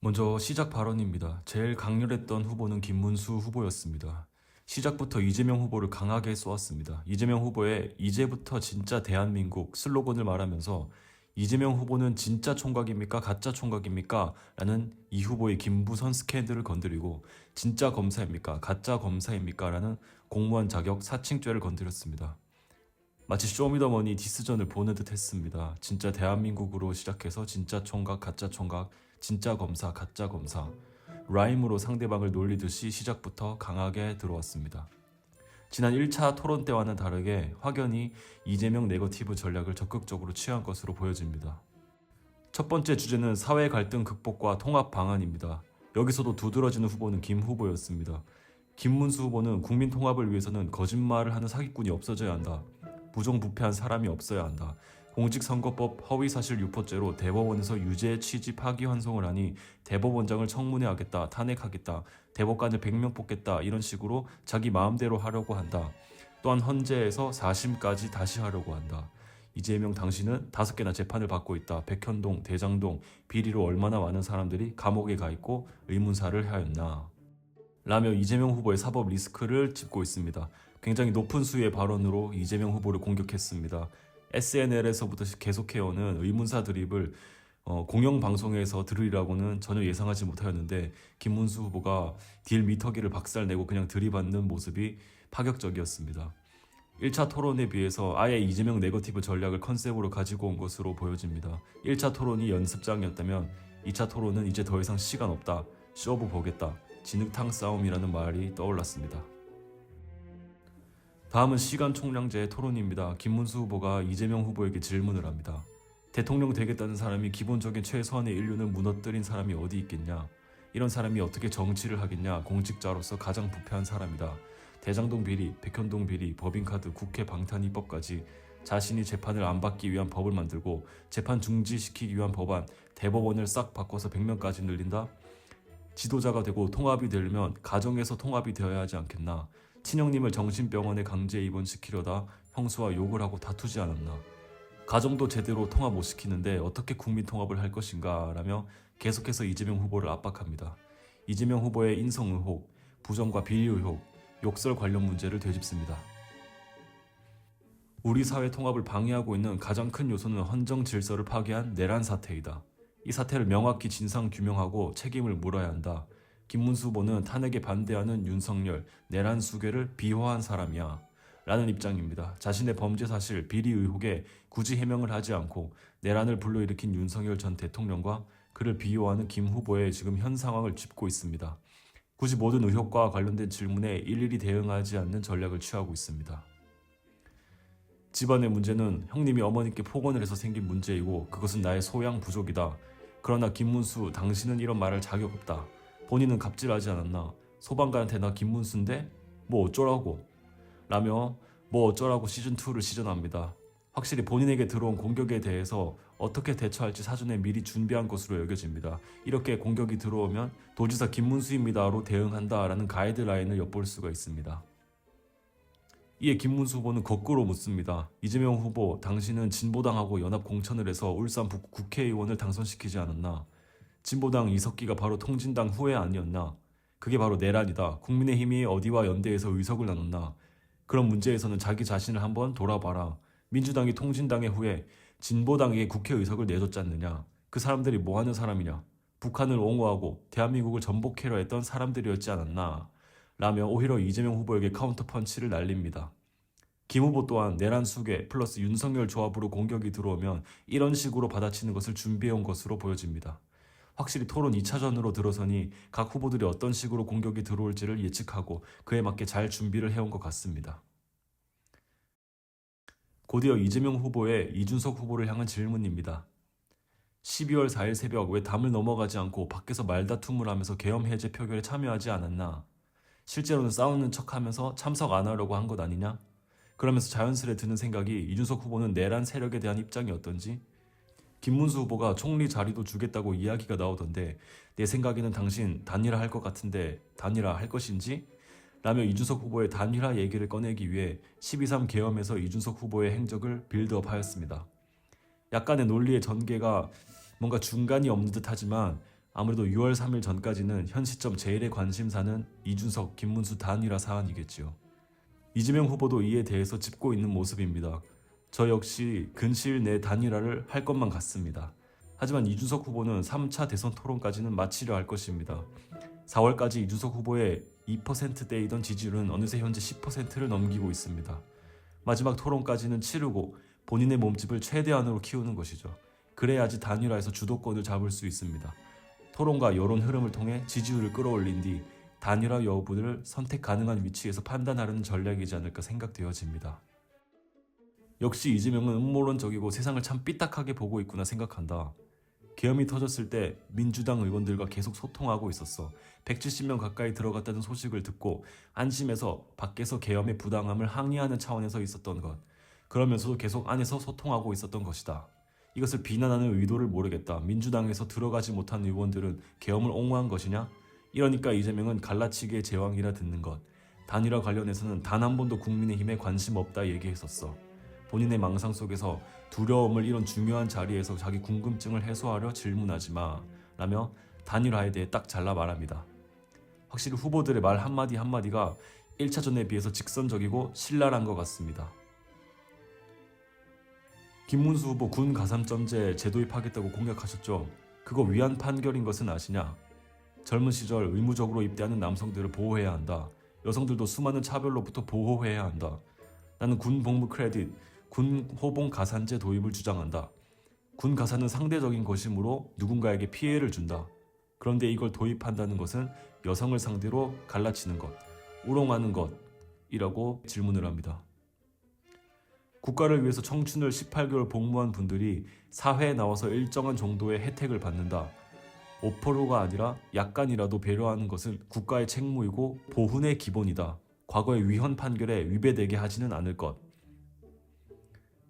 먼저 시작 발언입니다. 제일 강렬했던 후보는 김문수 후보였습니다. 시작부터 이재명 후보를 강하게 쏘았습니다. 이재명 후보의 이제부터 진짜 대한민국 슬로건을 말하면서 이재명 후보는 진짜 총각입니까? 가짜 총각입니까? 라는 이 후보의 김부선 스캔들을 건드리고 진짜 검사입니까? 가짜 검사입니까? 라는 공무원 자격 사칭죄를 건드렸습니다. 마치 쇼미더머니 디스전을 보는 듯 했습니다. 진짜 대한민국으로 시작해서 진짜 총각, 가짜 총각, 진짜 검사, 가짜 검사. 라임으로 상대방을 놀리듯이 시작부터 강하게 들어왔습니다. 지난 1차 토론 때와는 다르게 확연히 이재명 네거티브 전략을 적극적으로 취한 것으로 보여집니다. 첫 번째 주제는 사회 갈등 극복과 통합 방안입니다. 여기서도 두드러지는 후보는 김 후보였습니다. 김문수 후보는 국민 통합을 위해서는 거짓말을 하는 사기꾼이 없어져야 한다. 부정부패한 사람이 없어야 한다. 공직선거법 허위사실 유포죄로 대법원에서 유죄 취지 파기환송을 하니 대법원장을 청문회하겠다, 탄핵하겠다, 대법관을 100명 뽑겠다 이런 식으로 자기 마음대로 하려고 한다. 또한 헌재에서 4심까지 다시 하려고 한다. 이재명 당신은 5개나 재판을 받고 있다. 백현동, 대장동, 비리로 얼마나 많은 사람들이 감옥에 가 있고 의문사를 하였나. 라며 이재명 후보의 사법 리스크를 짚고 있습니다. 굉장히 높은 수위의 발언으로 이재명 후보를 공격했습니다. SNL에서부터 계속해오는 의문사 드립을 공영방송에서 들으리라고는 전혀 예상하지 못하였는데 김문수 후보가 딜 미터기를 박살내고 그냥 들이받는 모습이 파격적이었습니다. 1차 토론에 비해서 아예 이재명 네거티브 전략을 컨셉으로 가지고 온 것으로 보여집니다. 1차 토론이 연습장이었다면 2차 토론은 이제 더 이상 시간 없다. 쇼부 보겠다. 진흙탕 싸움이라는 말이 떠올랐습니다. 다음은 시간 총량제의 토론입니다. 김문수 후보가 이재명 후보에게 질문을 합니다. 대통령 되겠다는 사람이 기본적인 최소한의 인류를 무너뜨린 사람이 어디 있겠냐? 이런 사람이 어떻게 정치를 하겠냐? 공직자로서 가장 부패한 사람이다. 대장동 비리, 백현동 비리, 법인카드, 국회 방탄 입법까지 자신이 재판을 안 받기 위한 법을 만들고 재판 중지시키기 위한 법안, 대법원을 싹 바꿔서 100명까지 늘린다? 지도자가 되고 통합이 되려면 가정에서 통합이 되어야 하지 않겠나. 친형님을 정신병원에 강제 입원시키려다 형수와 욕을 하고 다투지 않았나. 가정도 제대로 통합 못 시키는데 어떻게 국민 통합을 할 것인가 라며 계속해서 이재명 후보를 압박합니다. 이재명 후보의 인성 의혹, 부정과 비리 의혹, 욕설 관련 문제를 되짚습니다. 우리 사회 통합을 방해하고 있는 가장 큰 요소는 헌정 질서를 파괴한 내란 사태이다. 이 사태를 명확히 진상 규명하고 책임을 물어야 한다. 김문수 후보는 탄핵에 반대하는 윤석열, 내란 수괴를 비호한 사람이야 라는 입장입니다. 자신의 범죄 사실, 비리 의혹에 굳이 해명을 하지 않고 내란을 불러일으킨 윤석열 전 대통령과 그를 비호하는 김 후보의 지금 현 상황을 짚고 있습니다. 굳이 모든 의혹과 관련된 질문에 일일이 대응하지 않는 전략을 취하고 있습니다. 집안의 문제는 형님이 어머니께 폭언을 해서 생긴 문제이고 그것은 나의 소양 부족이다. 그러나 김문수 당신은 이런 말할 자격 없다. 본인은 갑질하지 않았나. 소방관한테 나 김문수인데 뭐 어쩌라고 라며 뭐 어쩌라고 시즌2를 시전합니다. 확실히 본인에게 들어온 공격에 대해서 어떻게 대처할지 사전에 미리 준비한 것으로 여겨집니다. 이렇게 공격이 들어오면 도지사 김문수입니다로 대응한다라는 가이드라인을 엿볼 수가 있습니다. 이에 김문수 후보는 거꾸로 묻습니다. 이재명 후보, 당신은 진보당하고 연합 공천을 해서 울산 북구 국회의원을 당선시키지 않았나? 진보당 이석기가 바로 통진당 후예 아니었나? 그게 바로 내란이다. 국민의힘이 어디와 연대해서 의석을 나눴나? 그런 문제에서는 자기 자신을 한번 돌아봐라. 민주당이 통진당의 후예, 진보당에게 국회의석을 내줬지 않느냐? 그 사람들이 뭐하는 사람이냐? 북한을 옹호하고 대한민국을 전복해려 했던 사람들이었지 않았나? 라며 오히려 이재명 후보에게 카운터 펀치를 날립니다. 김 후보 또한 내란 수괴 플러스 윤석열 조합으로 공격이 들어오면 이런 식으로 받아치는 것을 준비해온 것으로 보여집니다. 확실히 토론 2차전으로 들어서니 각 후보들이 어떤 식으로 공격이 들어올지를 예측하고 그에 맞게 잘 준비를 해온 것 같습니다. 곧이어 이재명 후보의 이준석 후보를 향한 질문입니다. 12월 4일 새벽 왜 담을 넘어가지 않고 밖에서 말다툼을 하면서 계엄 해제 표결에 참여하지 않았나? 실제로는 싸우는 척하면서 참석 안 하려고 한 것 아니냐? 그러면서 자연스레 드는 생각이 이준석 후보는 내란 세력에 대한 입장이 어떤지? 김문수 후보가 총리 자리도 주겠다고 이야기가 나오던데 내 생각에는 당신 단일화 할 것 같은데 단일화 할 것인지? 라며 이준석 후보의 단일화 얘기를 꺼내기 위해 12.3 계엄에서 이준석 후보의 행적을 빌드업하였습니다. 약간의 논리의 전개가 뭔가 중간이 없는 듯 하지만 아무래도 6월 3일 전까지는 현 시점 제일의 관심사는 이준석, 김문수 단일화 사안이겠지요. 이재명 후보도 이에 대해서 짚고 있는 모습입니다. 저 역시 근시일 내 단일화를 할 것만 같습니다. 하지만 이준석 후보는 3차 대선 토론까지는 마치려 할 것입니다. 4월까지 이준석 후보의 2%대이던 지지율은 어느새 현재 10%를 넘기고 있습니다. 마지막 토론까지는 치르고 본인의 몸집을 최대한으로 키우는 것이죠. 그래야지 단일화에서 주도권을 잡을 수 있습니다. 토론과 여론 흐름을 통해 지지율을 끌어올린 뒤 단일화 여부를 선택 가능한 위치에서 판단하려는 전략이지 않을까 생각되어집니다. 역시 이재명은 음모론적이고 세상을 참 삐딱하게 보고 있구나 생각한다. 계엄이 터졌을 때 민주당 의원들과 계속 소통하고 있었어. 170명 가까이 들어갔다는 소식을 듣고 안심해서 밖에서 계엄의 부당함을 항의하는 차원에서 있었던 것. 그러면서도 계속 안에서 소통하고 있었던 것이다. 이것을 비난하는 의도를 모르겠다. 민주당에서 들어가지 못한 의원들은 계엄을 옹호한 것이냐? 이러니까 이재명은 갈라치기의 제왕이라 듣는 것. 단일화 관련해서는 단 한 번도 국민의힘에 관심 없다 얘기했었어. 본인의 망상 속에서 두려움을 이런 중요한 자리에서 자기 궁금증을 해소하려 질문하지 마 라며 단일화에 대해 딱 잘라 말합니다. 확실히 후보들의 말 한마디 한마디가 1차전에 비해서 직선적이고 신랄한 것 같습니다. 김문수 후보 군 가산점제 재도입하겠다고 공약하셨죠. 그거 위헌 판결인 것은 아시냐? 젊은 시절 의무적으로 입대하는 남성들을 보호해야 한다. 여성들도 수많은 차별로부터 보호해야 한다. 나는 군 복무 크레딧, 군 호봉 가산제 도입을 주장한다. 군 가산은 상대적인 것이므로 누군가에게 피해를 준다. 그런데 이걸 도입한다는 것은 여성을 상대로 갈라치는 것, 우롱하는 것이라고 질문을 합니다. 국가를 위해서 청춘을 18개월 복무한 분들이 사회에 나와서 일정한 정도의 혜택을 받는다. 5%가 아니라 약간이라도 배려하는 것은 국가의 책무이고 보훈의 기본이다. 과거의 위헌 판결에 위배되게 하지는 않을 것.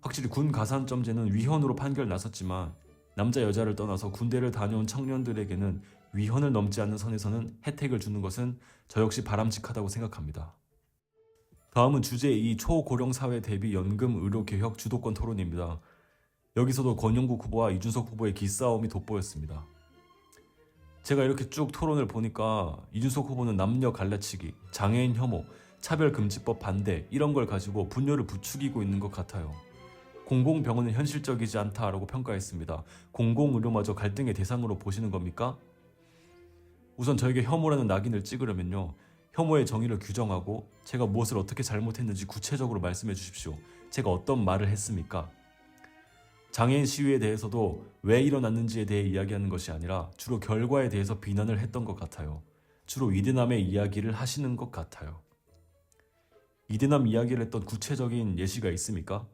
확실히 군 가산점제는 위헌으로 판결 났었지만 남자 여자를 떠나서 군대를 다녀온 청년들에게는 위헌을 넘지 않는 선에서는 혜택을 주는 것은 저 역시 바람직하다고 생각합니다. 다음은 주제 2 초고령 사회 대비 연금 의료 개혁 주도권 토론입니다. 여기서도 권영국 후보와 이준석 후보의 기싸움이 돋보였습니다. 제가 이렇게 쭉 토론을 보니까 이준석 후보는 남녀 갈라치기, 장애인 혐오, 차별금지법 반대 이런 걸 가지고 분열을 부추기고 있는 것 같아요. 공공병원은 현실적이지 않다라고 평가했습니다. 공공의료마저 갈등의 대상으로 보시는 겁니까? 우선 저에게 혐오라는 낙인을 찍으려면요. 혐오의 정의를 규정하고 제가 무엇을 어떻게 잘못했는지 구체적으로 말씀해 주십시오. 제가 어떤 말을 했습니까? 장애인 시위에 대해서도 왜 일어났는지에 대해 이야기하는 것이 아니라 주로 결과에 대해서 비난을 했던 것 같아요. 주로 이대남의 이야기를 하시는 것 같아요. 이대남 이야기를 했던 구체적인 예시가 있습니까?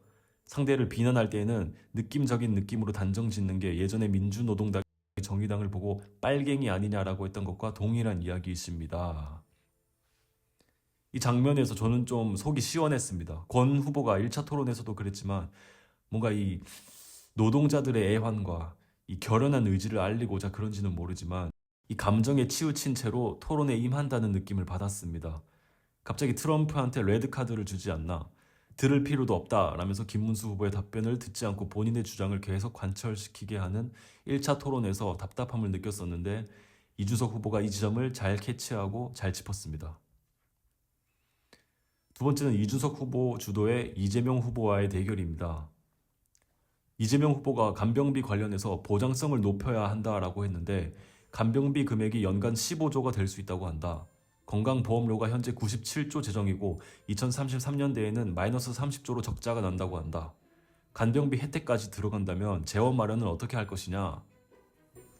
상대를 비난할 때에는 느낌적인 느낌으로 단정 짓는 게 예전에 민주노동당 정의당을 보고 빨갱이 아니냐라고 했던 것과 동일한 이야기이십니다. 이 장면에서 저는 좀 속이 시원했습니다. 권 후보가 1차 토론에서도 그랬지만 뭔가 이 노동자들의 애환과 이 결연한 의지를 알리고자 그런지는 모르지만 이 감정에 치우친 채로 토론에 임한다는 느낌을 받았습니다. 갑자기 트럼프한테 레드카드를 주지 않나, 들을 필요도 없다라면서 김문수 후보의 답변을 듣지 않고 본인의 주장을 계속 관철시키게 하는 1차 토론에서 답답함을 느꼈었는데 이준석 후보가 이 지점을 잘 캐치하고 잘 짚었습니다. 두 번째는 이준석 후보 주도의 이재명 후보와의 대결입니다. 이재명 후보가 간병비 관련해서 보장성을 높여야 한다라고 했는데 간병비 금액이 연간 15조가 될 수 있다고 한다. 건강보험료가 현재 97조 재정이고 2033년대에는 마이너스 30조로 적자가 난다고 한다. 간병비 혜택까지 들어간다면 재원 마련은 어떻게 할 것이냐?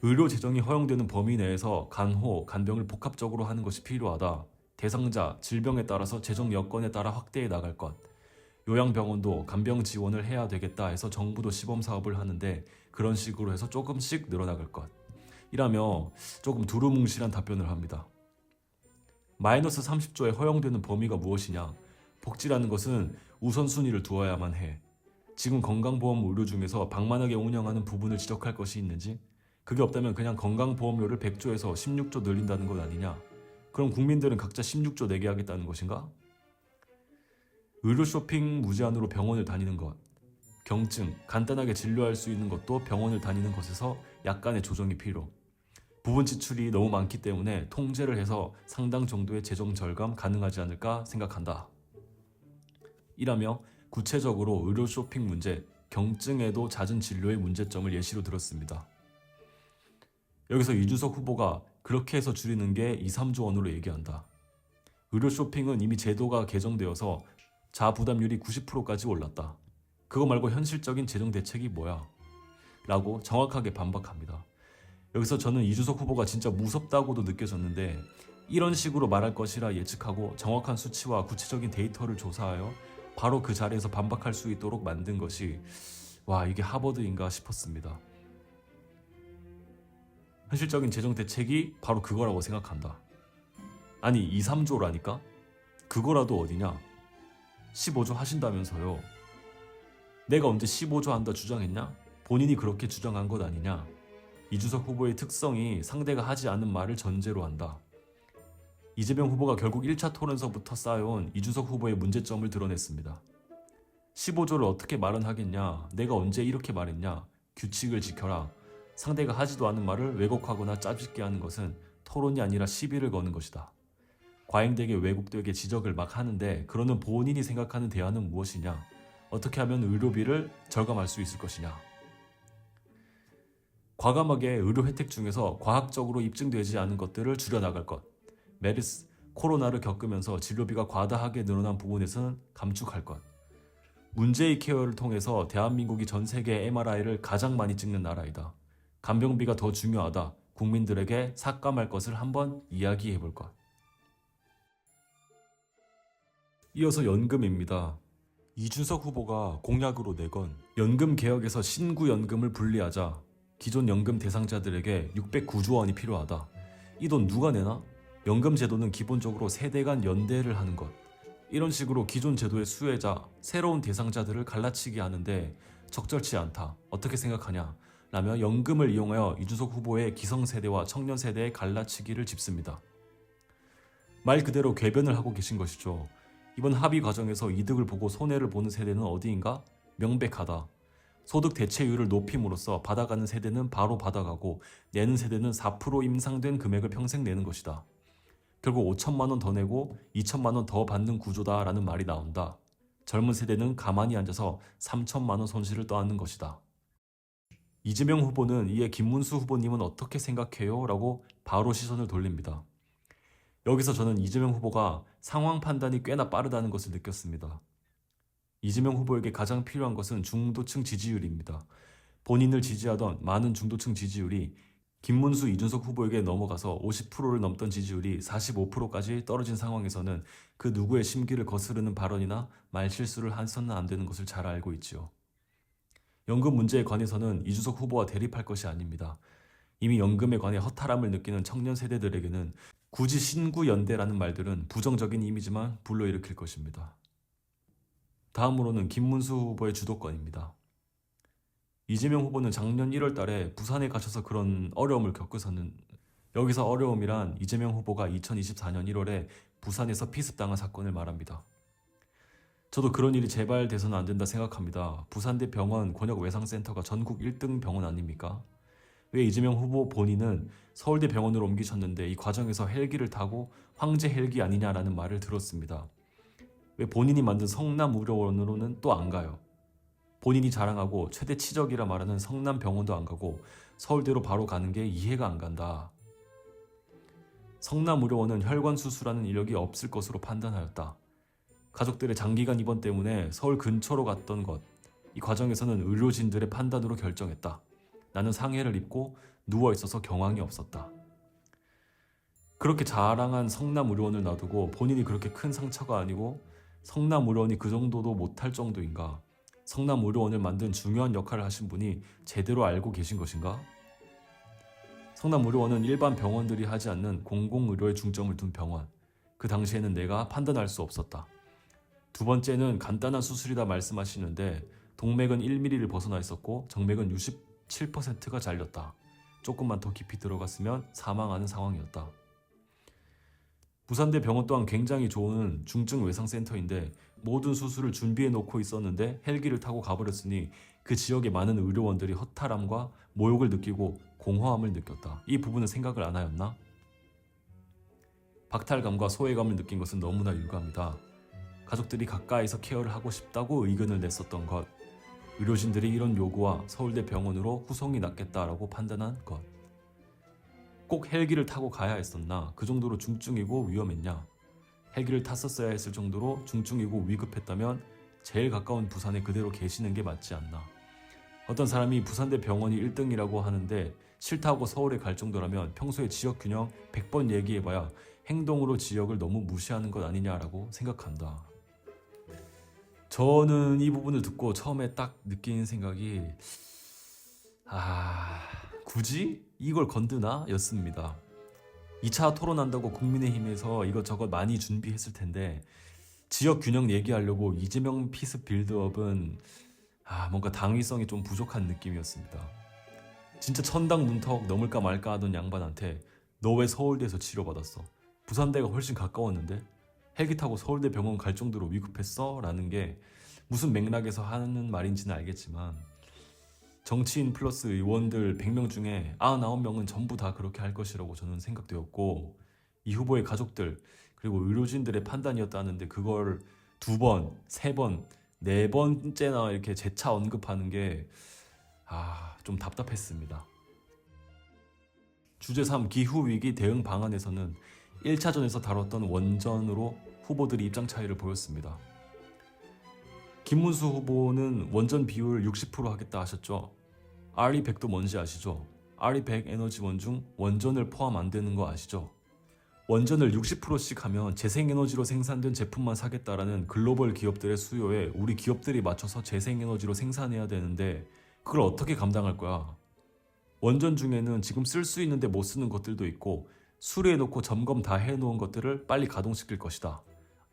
의료 재정이 허용되는 범위 내에서 간호, 간병을 복합적으로 하는 것이 필요하다. 대상자, 질병에 따라서 재정 여건에 따라 확대해 나갈 것. 요양병원도 간병 지원을 해야 되겠다 해서 정부도 시범사업을 하는데 그런 식으로 해서 조금씩 늘어나갈 것. 이라며 조금 두루뭉실한 답변을 합니다. 마이너스 30조에 허용되는 범위가 무엇이냐? 복지라는 것은 우선순위를 두어야만 해. 지금 건강보험 의료 중에서 방만하게 운영하는 부분을 지적할 것이 있는지? 그게 없다면 그냥 건강보험료를 100조에서 16조 늘린다는 것 아니냐? 그럼 국민들은 각자 16조 내게 하겠다는 것인가? 의료 쇼핑 무제한으로 병원을 다니는 것. 경증, 간단하게 진료할 수 있는 것도 병원을 다니는 것에서 약간의 조정이 필요. 부분 지출이 너무 많기 때문에 통제를 해서 상당 정도의 재정 절감 가능하지 않을까 생각한다. 이라며 구체적으로 의료 쇼핑 문제, 경증에도 잦은 진료의 문제점을 예시로 들었습니다. 여기서 이준석 후보가 그렇게 해서 줄이는 게 2, 3조 원으로 얘기한다. 의료 쇼핑은 이미 제도가 개정되어서 자부담률이 90%까지 올랐다. 그거 말고 현실적인 재정 대책이 뭐야? 라고 정확하게 반박합니다. 여기서 저는 이준석 후보가 진짜 무섭다고도 느껴졌는데 이런 식으로 말할 것이라 예측하고 정확한 수치와 구체적인 데이터를 조사하여 바로 그 자리에서 반박할 수 있도록 만든 것이 이게 하버드인가 싶었습니다. 현실적인 재정 대책이 바로 그거라고 생각한다. 아니 2, 3조라니까? 그거라도 어디냐? 15조 하신다면서요. 내가 언제 15조 한다 주장했냐? 본인이 그렇게 주장한 것 아니냐? 이준석 후보의 특성이 상대가 하지 않은 말을 전제로 한다. 이재명 후보가 결국 1차 토론서부터 쌓여온 이준석 후보의 문제점을 드러냈습니다. 15조를 어떻게 마련하겠냐? 내가 언제 이렇게 말했냐? 규칙을 지켜라. 상대가 하지도 않은 말을 왜곡하거나 짜깁게 하는 것은 토론이 아니라 시비를 거는 것이다. 과잉되게 왜곡되게 지적을 막 하는데 그러는 본인이 생각하는 대안은 무엇이냐? 어떻게 하면 의료비를 절감할 수 있을 것이냐? 과감하게 의료 혜택 중에서 과학적으로 입증되지 않은 것들을 줄여나갈 것. 메르스, 코로나를 겪으면서 진료비가 과다하게 늘어난 부분에서는 감축할 것. 문제의 케어를 통해서 대한민국이 전 세계 MRI를 가장 많이 찍는 나라이다. 간병비가 더 중요하다. 국민들에게 삭감할 것을 한번 이야기해 볼 것. 이어서 연금입니다. 이준석 후보가 공약으로 내건 연금 개혁에서 신구연금을 분리하자. 기존 연금 대상자들에게 609조 원이 필요하다. 이 돈 누가 내나? 연금 제도는 기본적으로 세대 간 연대를 하는 것. 이런 식으로 기존 제도의 수혜자, 새로운 대상자들을 갈라치기 하는데 적절치 않다. 어떻게 생각하냐? 라며 연금을 이용하여 이준석 후보의 기성세대와 청년세대의 갈라치기를 짚습니다. 말 그대로 궤변을 하고 계신 것이죠. 이번 합의 과정에서 이득을 보고 손해를 보는 세대는 어디인가? 명백하다. 소득 대체율을 높임으로써 받아가는 세대는 바로 받아가고 내는 세대는 4% 임상된 금액을 평생 내는 것이다. 결국 5천만 원 더 내고 2천만 원 더 받는 구조다라는 말이 나온다. 젊은 세대는 가만히 앉아서 3천만 원 손실을 떠안는 것이다. 이재명 후보는 이에 김문수 후보님은 어떻게 생각해요? 라고 바로 시선을 돌립니다. 여기서 저는 이재명 후보가 상황 판단이 꽤나 빠르다는 것을 느꼈습니다. 이재명 후보에게 가장 필요한 것은 중도층 지지율입니다. 본인을 지지하던 많은 중도층 지지율이 김문수, 이준석 후보에게 넘어가서 50%를 넘던 지지율이 45%까지 떨어진 상황에서는 그 누구의 심기를 거스르는 발언이나 말실수를 해서는 안 되는 것을 잘 알고 있지요. 연금 문제에 관해서는 이준석 후보와 대립할 것이 아닙니다. 이미 연금에 관해 허탈함을 느끼는 청년 세대들에게는 굳이 신구연대라는 말들은 부정적인 이미지만 불러일으킬 것입니다. 다음으로는 김문수 후보의 주도권입니다. 이재명 후보는 작년 1월 달에 부산에 갇혀서 그런 어려움을 겪으서는 여기서 어려움이란 이재명 후보가 2024년 1월에 부산에서 피습당한 사건을 말합니다. 저도 그런 일이 재발돼서는 안 된다 생각합니다. 부산대 병원 권역외상센터가 전국 1등 병원 아닙니까? 왜 이재명 후보 본인은 서울대 병원으로 옮기셨는데 이 과정에서 헬기를 타고 황제 헬기 아니냐라는 말을 들었습니다. 왜 본인이 만든 성남의료원으로는 또 안 가요? 본인이 자랑하고 최대 치적이라 말하는 성남병원도 안 가고 서울대로 바로 가는 게 이해가 안 간다. 성남의료원은 혈관 수술하는 인력이 없을 것으로 판단하였다. 가족들의 장기간 입원 때문에 서울 근처로 갔던 것, 이 과정에서는 의료진들의 판단으로 결정했다. 나는 상해를 입고 누워있어서 경황이 없었다. 그렇게 자랑한 성남의료원을 놔두고 본인이 그렇게 큰 상처가 아니고 성남의료원이 그 정도도 못할 정도인가? 성남의료원을 만든 중요한 역할을 하신 분이 제대로 알고 계신 것인가? 성남의료원은 일반 병원들이 하지 않는 공공의료에 중점을 둔 병원. 그 당시에는 내가 판단할 수 없었다. 두 번째는 간단한 수술이다 말씀하시는데 동맥은 1mm를 벗어나 있었고 정맥은 67%가 잘렸다. 조금만 더 깊이 들어갔으면 사망하는 상황이었다. 부산대 병원 또한 굉장히 좋은 중증 외상센터인데 모든 수술을 준비해 놓고 있었는데 헬기를 타고 가버렸으니 그 지역의 많은 의료원들이 허탈함과 모욕을 느끼고 공허함을 느꼈다. 이 부분은 생각을 안 하였나? 박탈감과 소외감을 느낀 것은 너무나 유감이다. 가족들이 가까이서 케어를 하고 싶다고 의견을 냈었던 것, 의료진들이 이런 요구와 서울대 병원으로 후송이 낫겠다라고 판단한 것, 꼭 헬기를 타고 가야 했었나? 그 정도로 중증이고 위험했냐? 헬기를 탔었어야 했을 정도로 중증이고 위급했다면 제일 가까운 부산에 그대로 계시는 게 맞지 않나? 어떤 사람이 부산대 병원이 1등이라고 하는데 싫다고 서울에 갈 정도라면 평소에 지역 균형 100번 얘기해봐야 행동으로 지역을 너무 무시하는 것 아니냐라고 생각한다. 저는 이 부분을 듣고 처음에 딱 느낀 생각이 굳이 이걸 건드나? 였습니다. 2차 토론한다고 국민의힘에서 이것저것 많이 준비했을 텐데 지역 균형 얘기하려고 이재명 피스 빌드업은 뭔가 당위성이 좀 부족한 느낌이었습니다. 진짜 천당 문턱 넘을까 말까 하던 양반한테 너 왜 서울대에서 치료받았어? 부산대가 훨씬 가까웠는데? 헬기 타고 서울대 병원 갈 정도로 위급했어? 라는 게 무슨 맥락에서 하는 말인지는 알겠지만 정치인 플러스 의원들 100명 중에 99명은 전부 다 그렇게 할 것이라고 저는 생각되었고 이 후보의 가족들 그리고 의료진들의 판단이었다는데 그걸 2번, 3번, 4번째나 이렇게 재차 언급하는 게 좀 답답했습니다. 주제 3 기후위기 대응 방안에서는 1차전에서 다뤘던 원전으로 후보들이 입장 차이를 보였습니다. 김문수 후보는 원전 비율 60% 하겠다 하셨죠. RE100도 뭔지 아시죠? RE100 에너지원 중 원전을 포함 안 되는 거 아시죠? 원전을 60%씩 하면 재생에너지로 생산된 제품만 사겠다라는 글로벌 기업들의 수요에 우리 기업들이 맞춰서 재생에너지로 생산해야 되는데 그걸 어떻게 감당할 거야? 원전 중에는 지금 쓸 수 있는데 못 쓰는 것들도 있고 수리해놓고 점검 다 해놓은 것들을 빨리 가동시킬 것이다.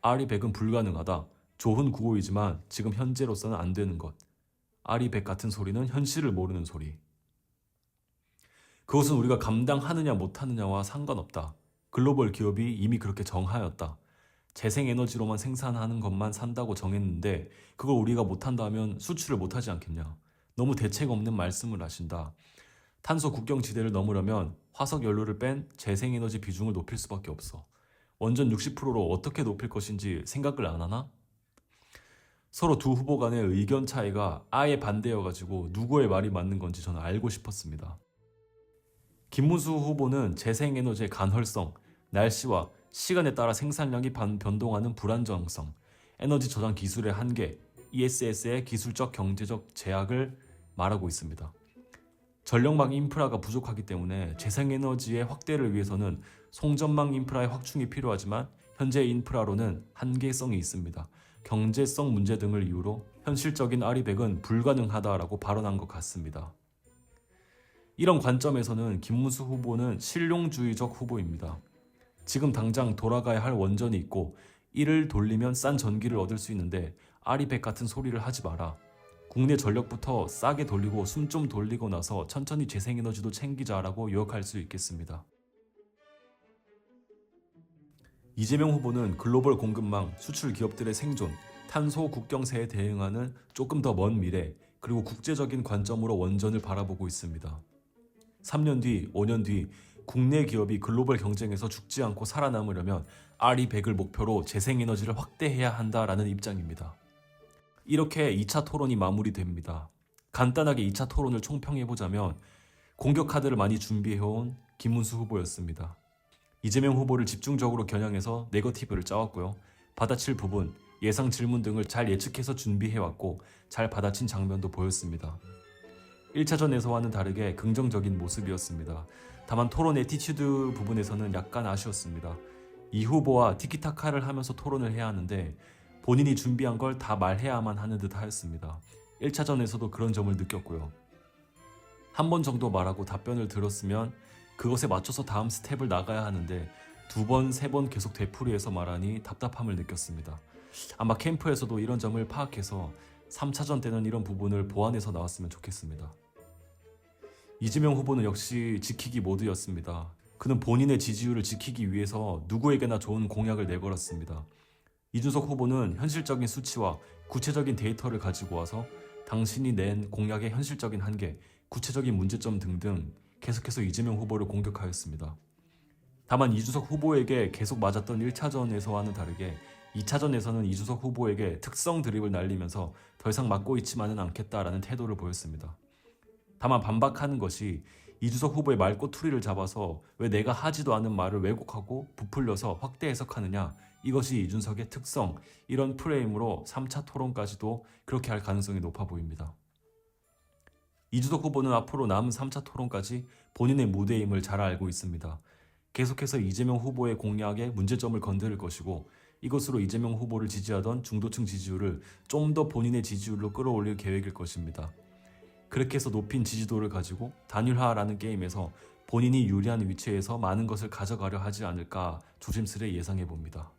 RE100은 불가능하다. 좋은 구호이지만 지금 현재로서는 안 되는 것. RE100 같은 소리는 현실을 모르는 소리. 그것은 우리가 감당하느냐 못하느냐와 상관없다. 글로벌 기업이 이미 그렇게 정하였다. 재생에너지로만 생산하는 것만 산다고 정했는데 그걸 우리가 못한다면 수출을 못하지 않겠냐. 너무 대책 없는 말씀을 하신다. 탄소 국경지대를 넘으려면 화석연료를 뺀 재생에너지 비중을 높일 수밖에 없어. 원전 60%로 어떻게 높일 것인지 생각을 안 하나? 서로 두 후보 간의 의견 차이가 아예 반대여가지고 누구의 말이 맞는 건지 저는 알고 싶었습니다. 김문수 후보는 재생에너지의 간헐성, 날씨와 시간에 따라 생산량이 변동하는 불안정성, 에너지 저장 기술의 한계, ESS의 기술적 경제적 제약을 말하고 있습니다. 전력망 인프라가 부족하기 때문에 재생에너지의 확대를 위해서는 송전망 인프라의 확충이 필요하지만 현재 인프라로는 한계성이 있습니다. 경제성 문제 등을 이유로 현실적인 RE100은 불가능하다라고 발언한 것 같습니다. 이런 관점에서는 김문수 후보는 실용주의적 후보입니다. 지금 당장 돌아가야 할 원전이 있고 이를 돌리면 싼 전기를 얻을 수 있는데 RE100 같은 소리를 하지 마라. 국내 전력부터 싸게 돌리고 숨 좀 돌리고 나서 천천히 재생에너지도 챙기자라고 요약할 수 있겠습니다. 이재명 후보는 글로벌 공급망, 수출 기업들의 생존, 탄소 국경세에 대응하는 조금 더 먼 미래, 그리고 국제적인 관점으로 원전을 바라보고 있습니다. 3년 뒤, 5년 뒤 국내 기업이 글로벌 경쟁에서 죽지 않고 살아남으려면 RE100을 목표로 재생에너지를 확대해야 한다라는 입장입니다. 이렇게 2차 토론이 마무리됩니다. 간단하게 2차 토론을 총평해보자면 공격 카드를 많이 준비해온 김문수 후보였습니다. 이재명 후보를 집중적으로 겨냥해서 네거티브를 짜왔고요. 받아칠 부분, 예상 질문 등을 잘 예측해서 준비해왔고 잘 받아친 장면도 보였습니다. 1차전에서와는 다르게 긍정적인 모습이었습니다. 다만 토론 애티튜드 부분에서는 약간 아쉬웠습니다. 이 후보와 티키타카를 하면서 토론을 해야 하는데 본인이 준비한 걸 다 말해야만 하는 듯 하였습니다. 1차전에서도 그런 점을 느꼈고요. 한 번 정도 말하고 답변을 들었으면 그것에 맞춰서 다음 스텝을 나가야 하는데 2번, 3번 계속 되풀이해서 말하니 답답함을 느꼈습니다. 아마 캠프에서도 이런 점을 파악해서 3차전 때는 이런 부분을 보완해서 나왔으면 좋겠습니다. 이재명 후보는 역시 지키기 모드였습니다. 그는 본인의 지지율을 지키기 위해서 누구에게나 좋은 공약을 내걸었습니다. 이준석 후보는 현실적인 수치와 구체적인 데이터를 가지고 와서 당신이 낸 공약의 현실적인 한계, 구체적인 문제점 등등 계속해서 이재명 후보를 공격하였습니다. 다만 이준석 후보에게 계속 맞았던 1차전에서와는 다르게 2차전에서는 이준석 후보에게 특성 드립을 날리면서 더 이상 맞고 있지만은 않겠다라는 태도를 보였습니다. 다만 반박하는 것이 이준석 후보의 말꼬투리를 잡아서 왜 내가 하지도 않은 말을 왜곡하고 부풀려서 확대 해석하느냐, 이것이 이준석의 특성, 이런 프레임으로 3차 토론까지도 그렇게 할 가능성이 높아 보입니다. 이준석 후보는 앞으로 남은 3차 토론까지 본인의 무대임을 잘 알고 있습니다. 계속해서 이재명 후보의 공약에 문제점을 건드릴 것이고, 이것으로 이재명 후보를 지지하던 중도층 지지율을 좀 더 본인의 지지율로 끌어올릴 계획일 것입니다. 그렇게 해서 높인 지지도를 가지고 단일화라는 게임에서 본인이 유리한 위치에서 많은 것을 가져가려 하지 않을까 조심스레 예상해 봅니다.